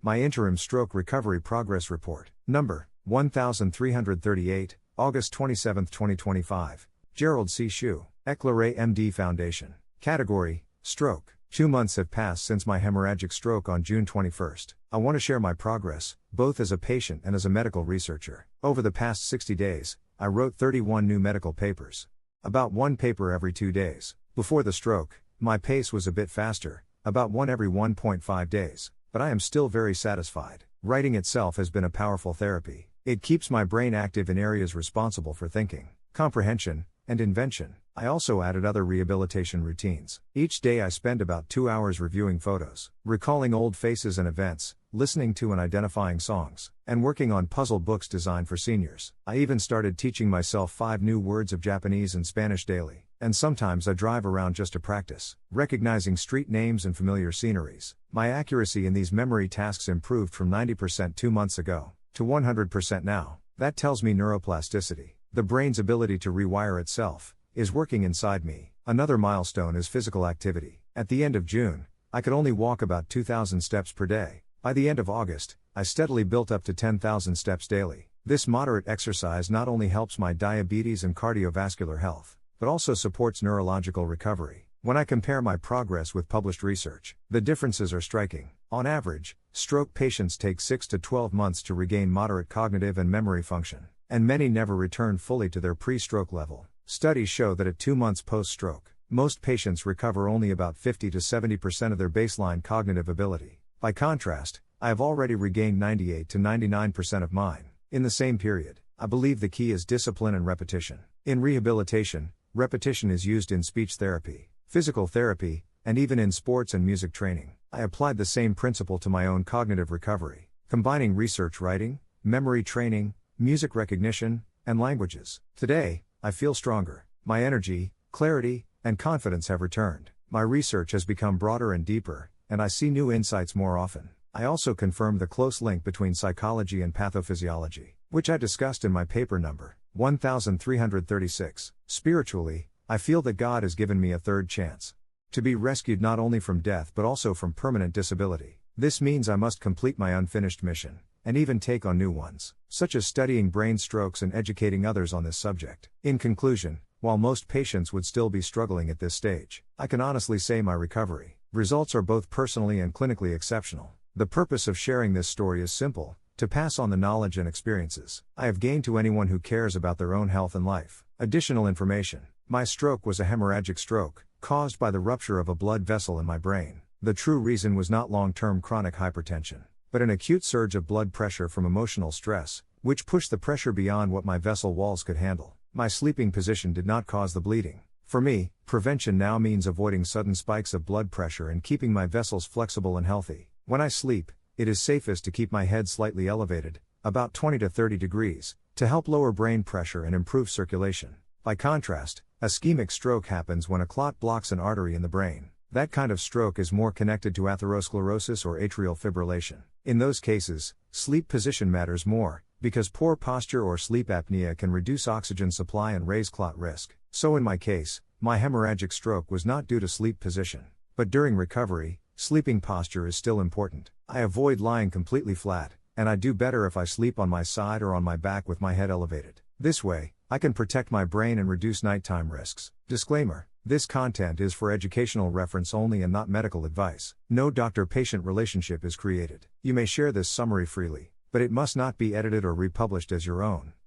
My Interim Stroke Recovery Progress Report. Number 1338, August 27, 2025. Gerald C. EclaireMD Foundation. Category: Stroke. 2 months have passed since my hemorrhagic stroke on June 21. I want to share my progress, both as a patient and as a medical researcher. Over the past 60 days, I wrote 31 new medical papers. About one paper every 2 days. Before the stroke, my pace was a bit faster, about one every 1.5 days, but I am still very satisfied. Writing itself has been a powerful therapy. It keeps my brain active in areas responsible for thinking, comprehension, and invention. I also added other rehabilitation routines. Each day I spend about 2 hours reviewing photos, recalling old faces and events, listening to and identifying songs, and working on puzzle books designed for seniors. I even started teaching myself 5 new words of Japanese and Spanish daily, and sometimes I drive around just to practice, recognizing street names and familiar sceneries. My accuracy in these memory tasks improved from 90% 2 months ago to 100% now. That tells me neuroplasticity, the brain's ability to rewire itself, is working inside me. Another milestone is physical activity. At the end of June, I could only walk about 2,000 steps per day. By the end of August, I steadily built up to 10,000 steps daily. This moderate exercise not only helps my diabetes and cardiovascular health, but also supports neurological recovery. When I compare my progress with published research, the differences are striking. On average, stroke patients take 6 to 12 months to regain moderate cognitive and memory function, and many never return fully to their pre-stroke level. Studies show that at 2 months post-stroke, most patients recover only about 50 to 70% of their baseline cognitive ability. By contrast, I have already regained 98 to 99% of mine. In the same period, I believe the key is discipline and repetition. In rehabilitation, repetition is used in speech therapy, physical therapy, and even in sports and music training. I applied the same principle to my own cognitive recovery, combining research writing, memory training, music recognition, and languages. Today, I feel stronger. My energy, clarity, and confidence have returned. My research has become broader and deeper, and I see new insights more often. I also confirmed the close link between psychology and pathophysiology, which I discussed in my paper number 1336. Spiritually, I feel that God has given me a third chance to be rescued not only from death but also from permanent disability. This means I must complete my unfinished mission, and even take on new ones, such as studying brain strokes and educating others on this subject. In conclusion, while most patients would still be struggling at this stage, I can honestly say my recovery results are both personally and clinically exceptional. The purpose of sharing this story is simple: to pass on the knowledge and experiences I have gained to anyone who cares about their own health and life. Additional information: my stroke was a hemorrhagic stroke, caused by the rupture of a blood vessel in my brain. The true reason was not long-term chronic hypertension, but an acute surge of blood pressure from emotional stress, which pushed the pressure beyond what my vessel walls could handle. My sleeping position did not cause the bleeding. For me, prevention now means avoiding sudden spikes of blood pressure and keeping my vessels flexible and healthy. When I sleep, it is safest to keep my head slightly elevated, about 20 to 30 degrees, to help lower brain pressure and improve circulation. By contrast, ischemic stroke happens when a clot blocks an artery in the brain. That kind of stroke is more connected to atherosclerosis or atrial fibrillation. In those cases, sleep position matters more, because poor posture or sleep apnea can reduce oxygen supply and raise clot risk. So in my case, my hemorrhagic stroke was not due to sleep position. But during recovery, sleeping posture is still important. I avoid lying completely flat, and I do better if I sleep on my side or on my back with my head elevated. This way, I can protect my brain and reduce nighttime risks. Disclaimer: this content is for educational reference only and not medical advice. No doctor-patient relationship is created. You may share this summary freely, but it must not be edited or republished as your own.